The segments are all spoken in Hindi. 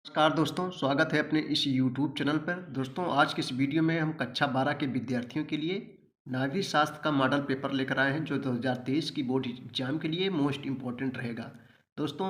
नमस्कार दोस्तों, स्वागत है अपने इस यूट्यूब चैनल पर। दोस्तों, आज की इस वीडियो में हम कक्षा 12 के विद्यार्थियों के लिए नागरिक शास्त्र का मॉडल पेपर लेकर आए हैं, जो 2023 की बोर्ड एग्जाम के लिए मोस्ट इम्पोर्टेंट रहेगा। दोस्तों,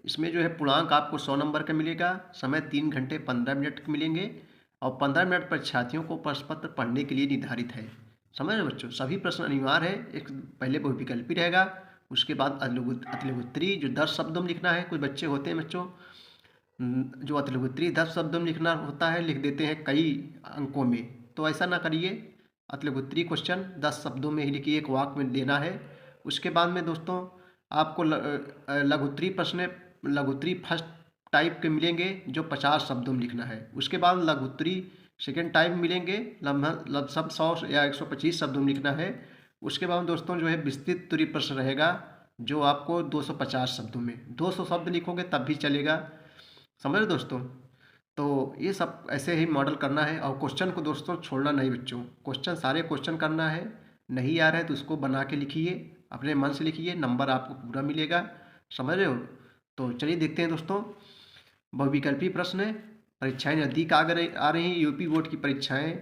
इसमें जो है पूर्णांक आपको 100 नंबर का मिलेगा, समय 3 घंटे 15 मिनट के मिलेंगे और 15 मिनट पर छात्रियों को प्रश्न पत्र पढ़ने के लिए निर्धारित है। समझ रहे बच्चों, सभी प्रश्न अनिवार्य है। एक पहले बहुविकल्पी रहेगा, उसके बाद अतिलघुत्तरी जो 10 शब्दों में लिखना है। कुछ बच्चे होते हैं बच्चों जो अतिलघुत्तरी 10 शब्दों में लिखना होता है, लिख देते हैं कई अंकों में, तो ऐसा ना करिए। अतिलघुत्तरी क्वेश्चन 10 शब्दों में ही लिखिए, एक वाक्य में देना है। उसके बाद में दोस्तों आपको लघुत्तरी प्रश्न, लघुत्तरी फर्स्ट टाइप के मिलेंगे जो 50 शब्दों में लिखना है। उसके बाद लघुत्तरी सेकेंड टाइप मिलेंगे, लमसम 100 या 125 शब्दों में लिखना है। उसके बाद दोस्तों जो है विस्तृत उत्तरी प्रश्न रहेगा, जो आपको 250 शब्दों में, 200 शब्द लिखोगे तब भी चलेगा। समझ रहे दोस्तों। तो ये सब ऐसे ही मॉडल करना है और क्वेश्चन को दोस्तों छोड़ना नहीं बच्चों, क्वेश्चन सारे क्वेश्चन करना है। नहीं आ रहा है तो उसको बना के लिखिए, अपने मन से लिखिए, नंबर आपको पूरा मिलेगा। समझ रहे हो। तो चलिए देखते हैं दोस्तों। बहुविकल्पी प्रश्न है। परीक्षाएं नज़दीक आ रही हैं। यूपी बोर्ड की परीक्षाएं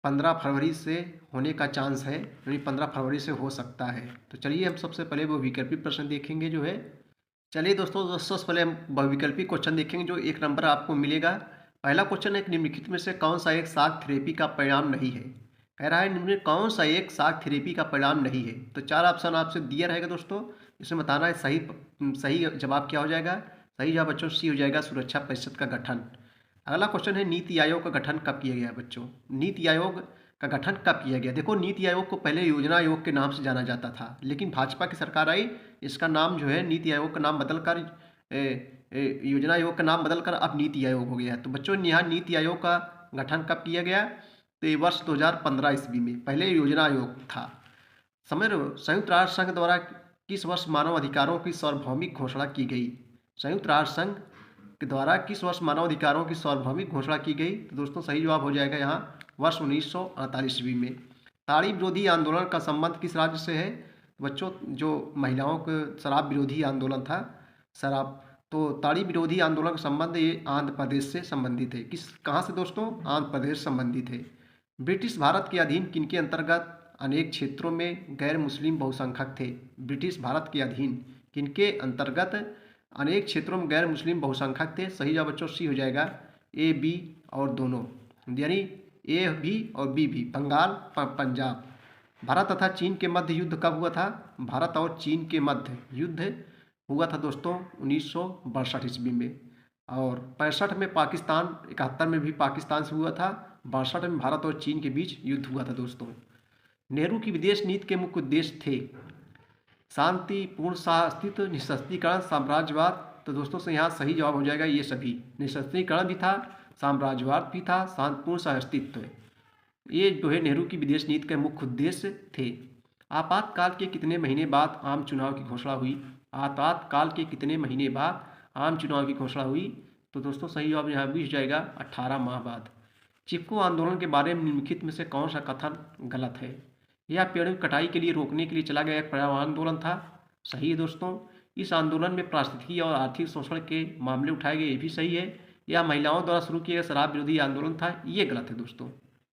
15 फरवरी से होने का चांस है, यानी 15 फरवरी से हो सकता है। तो चलिए हम सबसे पहले बहुविकल्पी प्रश्न देखेंगे जो है। चलिए दोस्तों, सबसे पहले हम बहुविकल्पी क्वेश्चन देखेंगे जो 1 नंबर आपको मिलेगा। पहला क्वेश्चन है कि निम्नलिखित में से कौन सा एक शाक थेरेपी का परिणाम नहीं है। कह रहा है निम्न में कौन सा एक शाक थेरेपी का परिणाम नहीं है। तो 4 ऑप्शन आपसे दिया रहेगा दोस्तों, इसमें बताना है सही सही जवाब क्या हो जाएगा। सही जवाब बच्चों सी हो जाएगा, सुरक्षा परिषद का गठन। अगला क्वेश्चन है नीति आयोग का गठन कब किया गया बच्चों। नीति आयोग का गठन कब किया गया। देखो, नीति आयोग को पहले योजना आयोग के नाम से जाना जाता था, लेकिन भाजपा की सरकार आई, इसका नाम जो है नीति आयोग का नाम बदलकर योजना आयोग का नाम बदलकर अब नीति आयोग हो गया। तो बच्चों यहाँ नीति आयोग का गठन कब किया गया, तो ये वर्ष 2015 ईस्वी में। पहले योजना आयोग था। समझ रहे हो। संयुक्त राष्ट्र संघ द्वारा किस वर्ष मानव अधिकारों की सार्वभौमिक घोषणा की गई। संयुक्त राष्ट्र संघ के द्वारा किस वर्ष मानव अधिकारों की सार्वभौमिक घोषणा की गई। तो दोस्तों सही जवाब हो जाएगा यहाँ वर्ष 1948 ईस्वी में। ताड़ी विरोधी आंदोलन का संबंध किस राज्य से है। बच्चों, जो महिलाओं के शराब विरोधी आंदोलन था, शराब, तो ताड़ी विरोधी आंदोलन का संबंध ये आंध्र प्रदेश से संबंधित है। किस कहाँ से दोस्तों, आंध्र प्रदेश संबंधित है। ब्रिटिश भारत के अधीन किनके अंतर्गत अनेक क्षेत्रों में गैर मुस्लिम बहुसंख्यक थे। ब्रिटिश भारत के अधीन किनके अंतर्गत अनेक क्षेत्रों में गैर मुस्लिम बहुसंख्यक थे। सही जवाब बच्चों सी हो जाएगा, ए बी और दोनों, यानी ए भी और बी भी। बंगाल पंजाब। भारत तथा चीन के मध्य युद्ध कब हुआ था। भारत और चीन के मध्य युद्ध हुआ था दोस्तों 1962 ईस्वी में। और 65 में पाकिस्तान, 71 में भी पाकिस्तान से हुआ था। 62 में भारत और चीन के बीच युद्ध हुआ था दोस्तों। नेहरू की विदेश नीति के मुख्य उद्देश्य थे शांति, पूर्ण सह अस्तित्व, निःशस्त्रीकरण, साम्राज्यवाद। तो दोस्तों से यहाँ सही जवाब हो जाएगा ये सभी। निःशस्त्रीकरण भी था, साम्राज्यवाद भी था, शांतिपूर्ण सह अस्तित्व। ये जो है नेहरू की विदेश नीति के मुख्य उद्देश्य थे। आपातकाल के कितने महीने बाद आम चुनाव की घोषणा हुई। आपातकाल के कितने महीने बाद आम चुनाव की घोषणा हुई। तो दोस्तों सही जवाब यहाँ भी हो जाएगा 18 माह बाद। चिपको आंदोलन के बारे में निम्नलिखित में से कौन सा कथन गलत है। यह पेड़ों की कटाई के लिए रोकने के लिए चला गया एक पर्यावरण आंदोलन था। सही है दोस्तों। इस आंदोलन में पारिस्थितिकी और आर्थिक शोषण के मामले उठाए गए, ये भी सही है। यह महिलाओं द्वारा शुरू किया गया शराब विरोधी आंदोलन था, ये गलत है दोस्तों,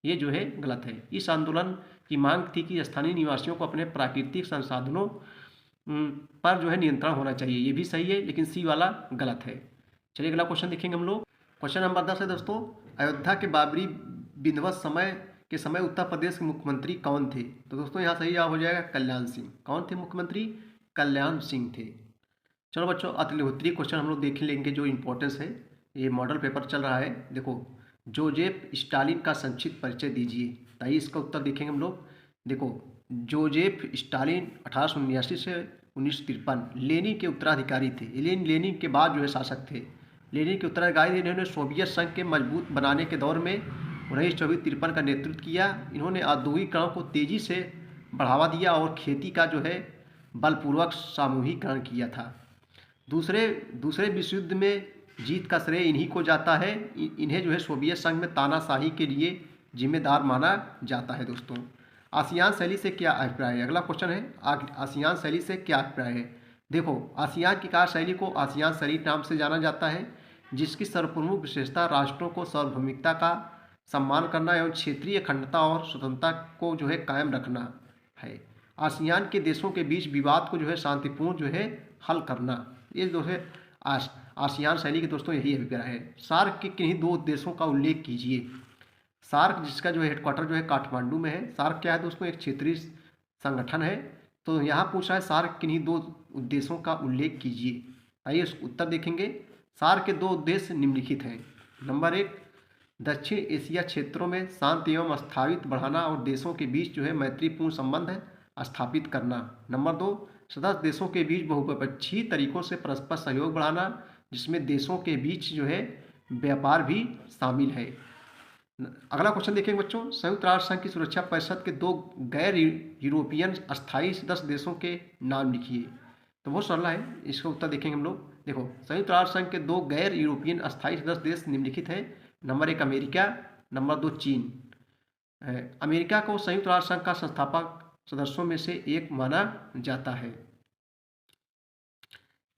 ये जो है गलत है। इस आंदोलन की मांग थी कि स्थानीय निवासियों को अपने प्राकृतिक संसाधनों पर जो है नियंत्रण होना चाहिए, ये भी सही है, लेकिन सी वाला गलत है। चलिए अगला क्वेश्चन देखेंगे हम लोग। क्वेश्चन नंबर 10 है दोस्तों, अयोध्या के बाबरी विध्वंस समय के समय उत्तर प्रदेश के मुख्यमंत्री कौन थे। तो दोस्तों यहाँ सही जवाब हो जाएगा कल्याण सिंह। कौन थे मुख्यमंत्री, कल्याण सिंह थे। चलो बच्चों, अतिलघुत्तरी क्वेश्चन हम लोग देख लेंगे जो इंपॉर्टेंस है। ये मॉडल पेपर चल रहा है। देखो, जोजेफ स्टालिन का संक्षिप्त परिचय दीजिए। ताकि इसका उत्तर देखेंगे हम लोग। देखो, जोजेफ स्टालिन 1879 से 1953 लेनिन के उत्तराधिकारी थे। लेनिन के बाद जो है शासक थे। लेनिन के उत्तराधिकारी इन्होंने सोवियत संघ के मजबूत बनाने के दौर में 1924-53 का नेतृत्व किया। इन्होंने औद्योगिकरण को तेज़ी से बढ़ावा दिया और खेती का जो है बलपूर्वक सामूहिकरण किया था। दूसरे विश्व युद्ध में जीत का श्रेय इन्हीं को जाता है। इन्हें जो है सोवियत संघ में तानाशाही के लिए जिम्मेदार माना जाता है दोस्तों। आसियान शैली से क्या अभिप्राय है। अगला क्वेश्चन है, आसियान शैली से क्या अभिप्राय है। देखो, आसियान की कार्य शैली को आसियान शैली नाम से जाना जाता है। जिसकी सर्वप्रमुख विशेषता राष्ट्रों को सार्वभौमिकता का सम्मान करना एवं क्षेत्रीय अखंडता और स्वतंत्रता को जो है कायम रखना है। आसियान के देशों के बीच विवाद को जो है शांतिपूर्ण जो है हल करना, ये जो है आसियान शैली के दोस्तों यही अभिप्राय है। सार्क के किन्हीं दो उद्देश्यों का उल्लेख कीजिए। सार्क जिसका जो है हेडक्वार्टर जो है काठमांडू में है। सार्क क्या है दोस्तों? एक क्षेत्रीय संगठन है। तो यहाँ पूछा है सार्क किन्हीं दो उद्देश्यों का उल्लेख कीजिए। आइए उस उत्तर देखेंगे। सार्क के दो उद्देश्य निम्नलिखित हैं। नंबर 1, दक्षिण एशिया क्षेत्रों में शांति एवं स्थायित्व बढ़ाना और देशों के बीच जो है मैत्रीपूर्ण संबंध स्थापित करना। नंबर 2, सदस्य देशों के बीच बहुपक्षीय तरीकों से परस्पर सहयोग बढ़ाना, जिसमें देशों के बीच जो है व्यापार भी शामिल है। अगला क्वेश्चन देखेंगे बच्चों, संयुक्त राष्ट्र संघ की सुरक्षा परिषद के दो गैर यूरोपियन अस्थायी सदस्य देशों के नाम लिखिए। तो बहुत सरल है, इसका उत्तर देखेंगे हम लोग। देखो, संयुक्त राष्ट्र संघ के दो गैर यूरोपियन अस्थायी सदस्य देश निम्नलिखित हैं। नंबर 1 अमेरिका, नंबर 2 चीन। अमेरिका को संयुक्त राष्ट्र संघ का संस्थापक सदस्यों में से एक माना जाता है।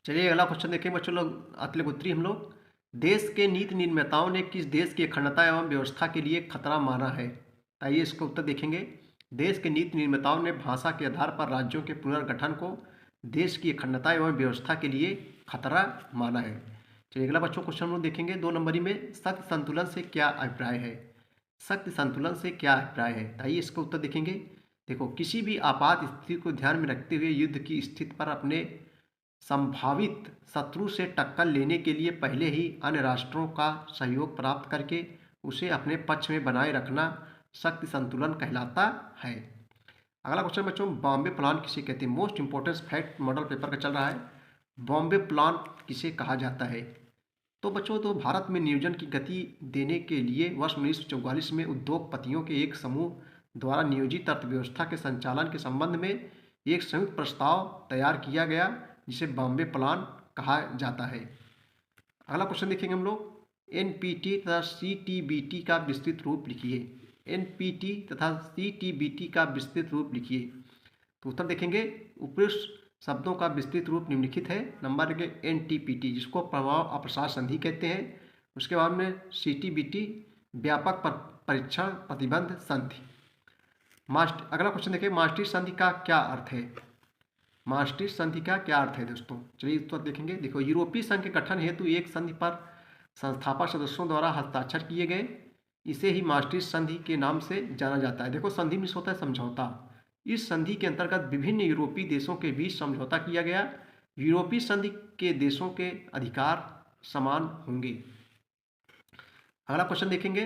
चलिए अगला क्वेश्चन देखें बच्चों लोग, अतलगोत्री हम लोग। देश के नीति निर्माताओं ने किस देश की अखंडता एवं व्यवस्था के लिए खतरा माना है? आइए इसका उत्तर देखेंगे। देश के नीति निर्माताओं ने भाषा के आधार पर राज्यों के पुनर्गठन को देश की अखंडता एवं व्यवस्था के लिए खतरा माना है। चलिए अगला बच्चों क्वेश्चन हम लोग देखेंगे 2 नंबरी में, शक्ति संतुलन से क्या अभिप्राय है? शक्ति संतुलन से क्या अभिप्राय है? आइए इसका उत्तर देखेंगे। देखो, किसी भी आपात स्थिति को ध्यान में रखते हुए युद्ध की स्थिति पर अपने संभावित शत्रु से टक्कर लेने के लिए पहले ही अन्य राष्ट्रों का सहयोग प्राप्त करके उसे अपने पक्ष में बनाए रखना शक्ति संतुलन कहलाता है। अगला क्वेश्चन बच्चों, बॉम्बे प्लान किसे कहते हैं? Most important fact model paper का चल रहा है। बॉम्बे प्लान किसे कहा जाता है? तो बच्चों, तो भारत में नियोजन की गति देने के लिए वर्ष 1944 में उद्योगपतियों के एक समूह द्वारा नियोजित अर्थव्यवस्था के संचालन के संबंध में एक संयुक्त प्रस्ताव तैयार किया गया, जिसे बॉम्बे प्लान कहा जाता है। अगला क्वेश्चन देखेंगे हम लोग, एनपीटी तथा सीटीबीटी का विस्तृत रूप लिखिए। एनपीटी तथा सीटीबीटी का विस्तृत रूप लिखिए। तो उत्तर देखेंगे, उपयुक्त शब्दों का विस्तृत रूप निम्नलिखित है। नंबर 1 एनटीपीटी, जिसको प्रभाव अप्रसार संधि कहते हैं। उसके बाद में सीटीबीटी, व्यापक परीक्षण प्रतिबंध संधि। अगला क्वेश्चन देखिए, मास्ट्रिक्ट संधि का क्या अर्थ है? मास्ट्रिक्ट संधि का क्या अर्थ है दोस्तों? चलिए उत्तर देखेंगे। देखो, यूरोपीय संघ के गठन हेतु एक संधि पर संस्थापक सदस्यों द्वारा हस्ताक्षर किए गए, इसे ही मास्ट्रिक्ट संधि के नाम से जाना जाता है। देखो, संधि में होता है समझौता। इस संधि के अंतर्गत विभिन्न यूरोपीय देशों के बीच समझौता किया गया। यूरोपीय संधि के देशों के अधिकार समान होंगे। अगला क्वेश्चन देखेंगे,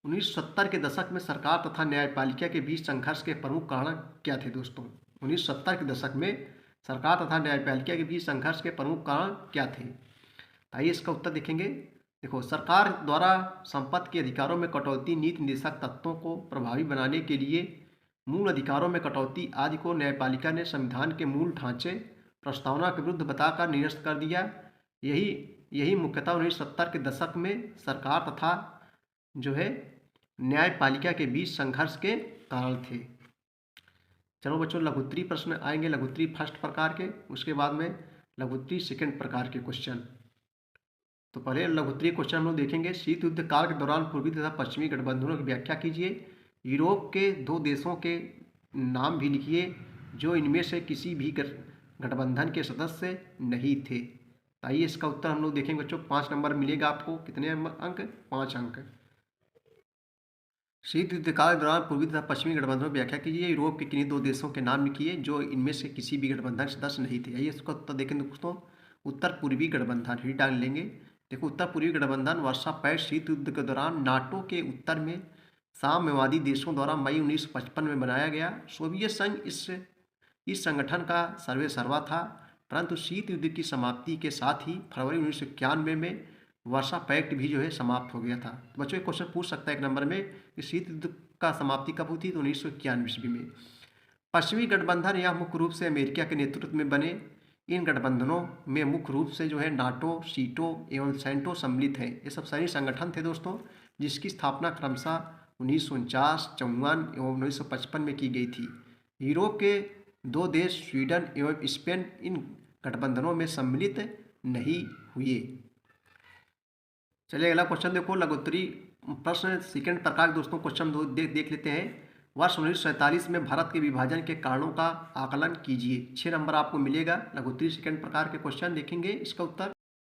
1970 के दशक में सरकार तथा न्यायपालिका के बीच संघर्ष के प्रमुख कारण क्या थे दोस्तों? 1970 के दशक में सरकार तथा न्यायपालिका के बीच संघर्ष के प्रमुख कारण क्या थे? आइए इसका उत्तर देखेंगे। देखो, सरकार द्वारा संपत्ति के अधिकारों में कटौती, नीति निर्देशक तत्वों को प्रभावी बनाने के लिए मूल अधिकारों में कटौती आदि को न्यायपालिका ने संविधान के मूल ढांचे प्रस्तावना के विरुद्ध बताकर निरस्त कर दिया। यही मुख्यतः 1970 के दशक में सरकार तथा जो है न्यायपालिका के बीच संघर्ष के कारण थे। चलो बच्चों, लघुत्तरी प्रश्न आएंगे, लघुत्तरी फर्स्ट प्रकार के, उसके बाद में लघुत्तरी सेकंड प्रकार के क्वेश्चन। तो पहले लघुत्तरी क्वेश्चन हम लोग देखेंगे। शीत युद्ध काल के दौरान पूर्वी तथा पश्चिमी गठबंधनों की व्याख्या कीजिए। यूरोप के 2 देशों के नाम भी लिखिए जो इनमें से किसी भी गठबंधन के सदस्य नहीं थे। आइए इसका उत्तर हम लोग देखेंगे बच्चों। 5 नंबर मिलेगा आपको। कितने अंक? 5 अंक। शीत युद्ध काल के दौरान पूर्वी तथा पश्चिमी गठबंधनों की व्याख्या कीजिए। यूरोप के किन्हीं 2 देशों के नाम लिखिए जो इनमें से किसी भी गठबंधन के सदस्य नहीं थे। आइए इसका उत्तर देखें दोस्तों। उत्तर पूर्वी गठबंधन ही डाल लेंगे। देखो, उत्तर पूर्वी गठबंधन वर्षा पैठ शीत युद्ध के दौरान नाटो के उत्तर में साम्यवादी देशों द्वारा मई 1955 में बनाया गया। सोवियत संघ इस संगठन का सर्वेसर्वा था, परंतु शीत युद्ध की समाप्ति के साथ ही फरवरी 1991 में वर्षा पैक्ट भी जो है समाप्त हो गया था। तो बच्चों, एक क्वेश्चन पूछ सकता है 1 नंबर में कि शीत युद्ध का समाप्ति कब हुई थी? तो 1991 ईस्वी में। पश्चिमी गठबंधन यह मुख्य रूप से अमेरिका के नेतृत्व में बने। इन गठबंधनों में मुख्य रूप से जो है नाटो, सीटो एवं सेंटो सम्मिलित हैं। ये सब सैनिक संगठन थे दोस्तों, जिसकी स्थापना क्रमशः 1949, 54 एवं 1955 में की गई थी। यूरोप के 2 देश स्वीडन एवं स्पेन इन गठबंधनों में सम्मिलित नहीं हुए। चलिए अगला क्वेश्चन देखो, लघुत्तरी प्रश्न सेकंड प्रकार दोस्तों क्वेश्चन दो देख लेते हैं। वर्ष 1947 में भारत के विभाजन के कारणों का आकलन कीजिए। 6 नंबर आपको मिलेगा। लघुत्तरी सेकंड प्रकार के क्वेश्चन देखेंगे इसका उत्तर।